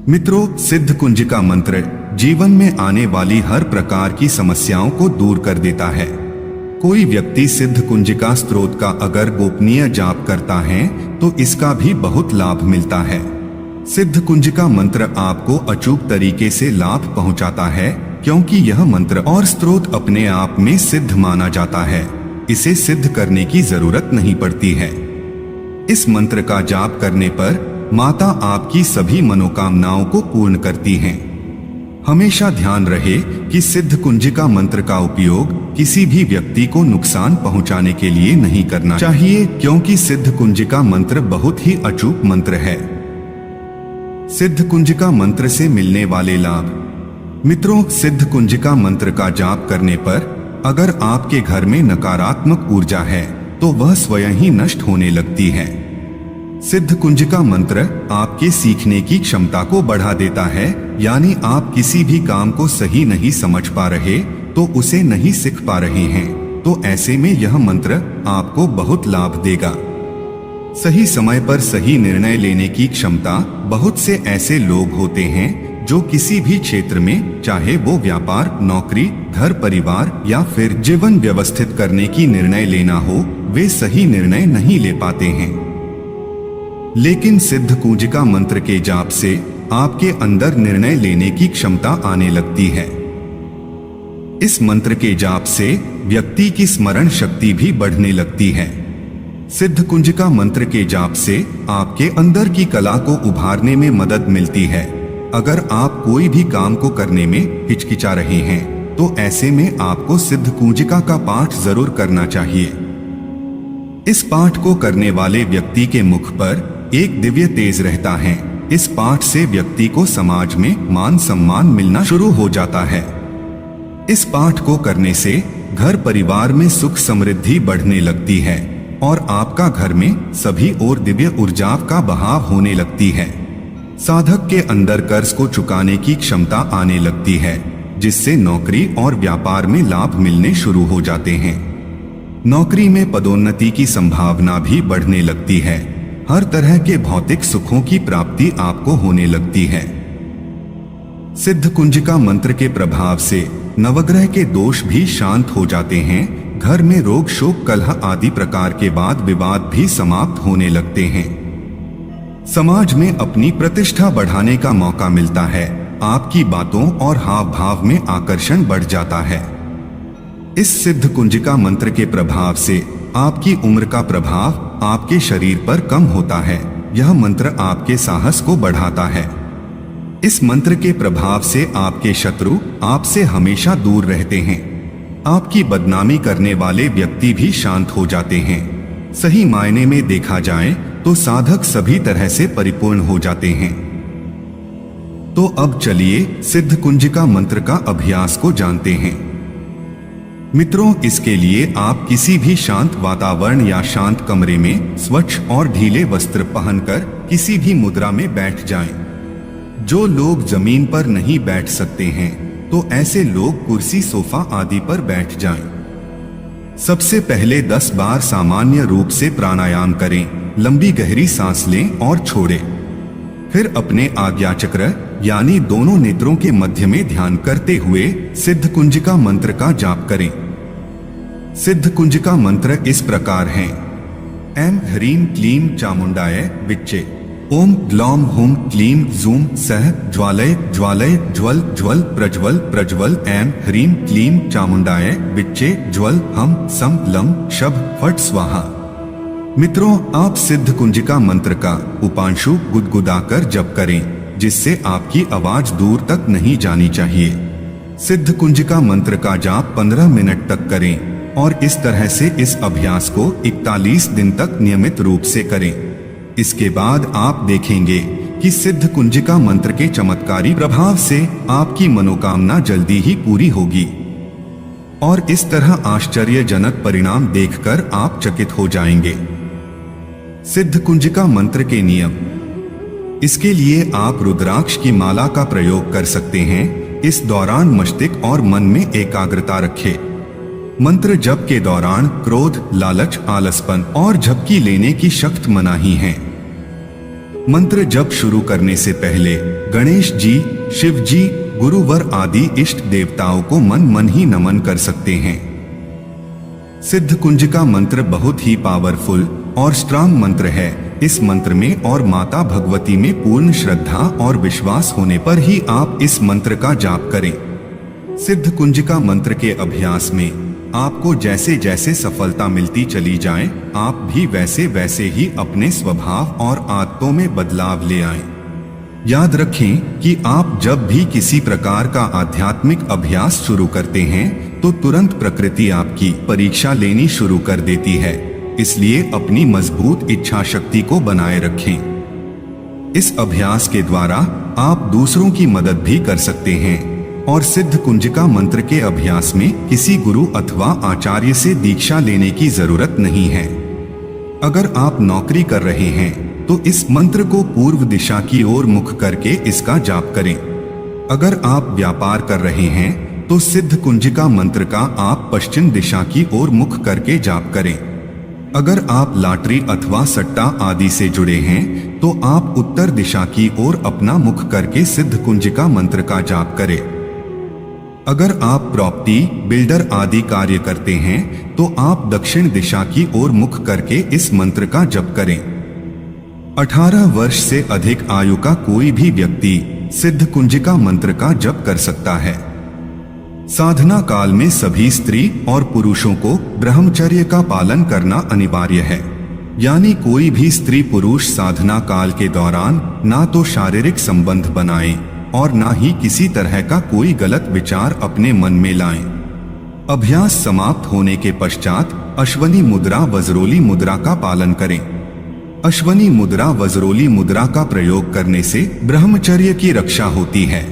मित्रों, सिद्ध कुंजिका मंत्र जीवन में आने वाली हर प्रकार की समस्याओं को दूर कर देता है। कोई व्यक्ति सिद्ध कुंजिका स्त्रोत का अगर गोपनीय जाप करता है तो इसका भी बहुत लाभ मिलता है। सिद्ध कुंजिका मंत्र आपको अचूक तरीके से लाभ पहुंचाता है, क्योंकि यह मंत्र और स्त्रोत अपने आप में सिद्ध माना जाता है। इसे सिद्ध करने की जरूरत नहीं पड़ती है। इस मंत्र का जाप करने पर माता आपकी सभी मनोकामनाओं को पूर्ण करती हैं। हमेशा ध्यान रहे कि सिद्ध कुंजिका मंत्र का उपयोग किसी भी व्यक्ति को नुकसान पहुंचाने के लिए नहीं करना चाहिए, क्योंकि सिद्ध कुंजिका मंत्र बहुत ही अचूक मंत्र है। सिद्ध कुंजिका मंत्र से मिलने वाले लाभ। मित्रों, सिद्ध कुंजिका मंत्र का जाप करने पर अगर आपके घर में नकारात्मक ऊर्जा है तो वह स्वयं ही नष्ट होने लगती है। सिद्ध कुंजिका मंत्र आपके सीखने की क्षमता को बढ़ा देता है, यानी आप किसी भी काम को सही नहीं समझ पा रहे तो उसे नहीं सीख पा रहे हैं, तो ऐसे में यह मंत्र आपको बहुत लाभ देगा। सही समय पर सही निर्णय लेने की क्षमता। बहुत से ऐसे लोग होते हैं जो किसी भी क्षेत्र में, चाहे वो व्यापार, नौकरी, घर परिवार या फिर जीवन व्यवस्थित करने की निर्णय लेना हो, वे सही निर्णय नहीं ले पाते हैं। लेकिन सिद्ध कुंजिका मंत्र के जाप से आपके अंदर निर्णय लेने की क्षमता आने लगती है। इस मंत्र के जाप से व्यक्ति की स्मरण शक्ति भी बढ़ने लगती है। सिद्ध कुंजिका मंत्र के जाप से आपके अंदर की कला को उभारने में मदद मिलती है। अगर आप कोई भी काम को करने में हिचकिचा रहे हैं तो ऐसे में आपको सिद्ध कुंजिका का पाठ जरूर करना चाहिए। इस पाठ को करने वाले व्यक्ति के मुख पर एक दिव्य तेज रहता है। इस पाठ से व्यक्ति को समाज में मान सम्मान मिलना शुरू हो जाता है। इस पाठ को करने से घर परिवार में सुख समृद्धि बढ़ने लगती है और आपका घर में सभी ओर दिव्य ऊर्जा का बहाव होने लगती है। साधक के अंदर कर्ज को चुकाने की क्षमता आने लगती है, जिससे नौकरी और व्यापार में लाभ मिलने शुरू हो जाते हैं। नौकरी में पदोन्नति की संभावना भी बढ़ने लगती है। हर तरह के भौतिक सुखों की प्राप्ति आपको होने लगती है। सिद्ध कुंजिका मंत्र के प्रभाव से नवग्रह के दोष भी शांत हो जाते हैं। घर में रोग, शोक, कलह आदि प्रकार के वाद विवाद भी समाप्त होने लगते हैं। समाज में अपनी प्रतिष्ठा बढ़ाने का मौका मिलता है। आपकी बातों और हाव भाव में आकर्षण बढ़ जाता है। इस सिद्ध कुंजिका मंत्र के प्रभाव से आपकी उम्र का प्रभाव आपके शरीर पर कम होता है। यह मंत्र आपके साहस को बढ़ाता है। इस मंत्र के प्रभाव से आपके शत्रु आपसे हमेशा दूर रहते हैं। आपकी बदनामी करने वाले व्यक्ति भी शांत हो जाते हैं। सही मायने में देखा जाए तो साधक सभी तरह से परिपूर्ण हो जाते हैं। तो अब चलिए सिद्ध कुंजिका मंत्र का अभ्यास को जानते हैं। मित्रों, इसके लिए आप किसी भी शांत वातावरण या शांत कमरे में स्वच्छ और ढीले वस्त्र पहनकर किसी भी मुद्रा में बैठ जाएं। जो लोग जमीन पर नहीं बैठ सकते हैं तो ऐसे लोग कुर्सी, सोफा आदि पर बैठ जाएं। सबसे पहले 10 बार सामान्य रूप से प्राणायाम करें। लंबी गहरी सांस लें और छोड़ें। फिर अपने आज्ञा चक्र यानी दोनों नेत्रों के मध्य में ध्यान करते हुए सिद्ध कुंजिका मंत्र का जाप करें। सिद्ध कुंजिका मंत्र इस प्रकार हैं। ऐं ह्रीं क्लीं चामुंडाय विच्चे। ओम ग्लौम हुम क्लीं जूम सह ज्वालय ज्वालय ज्वल ज्वल प्रज्वल प्रज्वल। ऐं ह्रीं क्लीं चामुंडाय विच्चे ज्वल हम सम लम शभ फट स्वाहा। मित्रों, आप सिद्ध कुंजिका मंत्र का उपांशु गुदगुदाकर जप करें, जिससे आपकी आवाज दूर तक नहीं जानी चाहिए। सिद्ध कुंजिका मंत्र का जाप 15 मिनट तक करें और इस तरह से इस अभ्यास को 41 दिन तक नियमित रूप से करें। इसके बाद आप देखेंगे कि सिद्ध कुंजिका मंत्र के चमत्कारी प्रभाव से आपकी मनोकामना जल्दी ही पूरी होगी और इस तरह आश्चर्यजनक परिणाम देखकर आप चकित हो जाएंगे। सिद्ध कुंजिका मंत्र के नियम। इसके लिए आप रुद्राक्ष की माला का प्रयोग कर सकते हैं। इस दौरान मस्तिष्क और मन में एकाग्रता रखें। मंत्र जप के दौरान क्रोध, लालच, आलसपन और झपकी लेने की सख्त मनाही है। मंत्र जप शुरू करने से पहले गणेश जी, शिव जी, गुरुवर आदि इष्ट देवताओं को मन मन ही नमन कर सकते हैं। सिद्ध कुंजिका मंत्र बहुत ही पावरफुल और स्ट्रांग मंत्र है। इस मंत्र में और माता भगवती में पूर्ण श्रद्धा और विश्वास होने पर ही आप इस मंत्र का जाप करें। सिद्ध कुंजिका मंत्र के अभ्यास में आपको जैसे जैसे सफलता मिलती चली जाए, आप भी वैसे वैसे ही अपने स्वभाव और आदतों में बदलाव ले आएं। याद रखें कि आप जब भी किसी प्रकार का आध्यात्मिक अभ्यास शुरू करते हैं तो तुरंत प्रकृति आपकी परीक्षा लेनी शुरू कर देती है। इसलिए अपनी मजबूत इच्छा शक्ति को बनाए रखें। इस अभ्यास के द्वारा आप दूसरों की मदद भी कर सकते हैं और सिद्ध कुंजिका मंत्र के अभ्यास में किसी गुरु अथवा आचार्य से दीक्षा लेने की जरूरत नहीं है। अगर आप नौकरी कर रहे हैं तो इस मंत्र को पूर्व दिशा की ओर मुख करके इसका जाप करें। अगर आप व्यापार कर रहे हैं तो सिद्ध कुंजिका मंत्र का आप पश्चिम दिशा की ओर मुख करके जाप करें। अगर आप लॉटरी अथवा सट्टा आदि से जुड़े हैं तो आप उत्तर दिशा की ओर अपना मुख करके सिद्ध कुंजिका मंत्र का जाप करें। अगर आप प्रॉपर्टी, बिल्डर आदि कार्य करते हैं तो आप दक्षिण दिशा की ओर मुख करके इस मंत्र का जप करें। 18 वर्ष से अधिक आयु का कोई भी व्यक्ति सिद्ध कुंजिका मंत्र का जप कर सकता है। साधना काल में सभी स्त्री और पुरुषों को ब्रह्मचर्य का पालन करना अनिवार्य है। यानी कोई भी स्त्री पुरुष साधना काल के दौरान ना तो शारीरिक संबंध बनाए और ना ही किसी तरह का कोई गलत विचार अपने मन में लाएं। अभ्यास समाप्त होने के पश्चात अश्वनी मुद्रा वज्रोली मुद्रा का पालन करें। अश्वनी मुद्रा वज्रोली मुद्रा का प्रयोग करने से ब्रह्मचर्य की रक्षा होती है।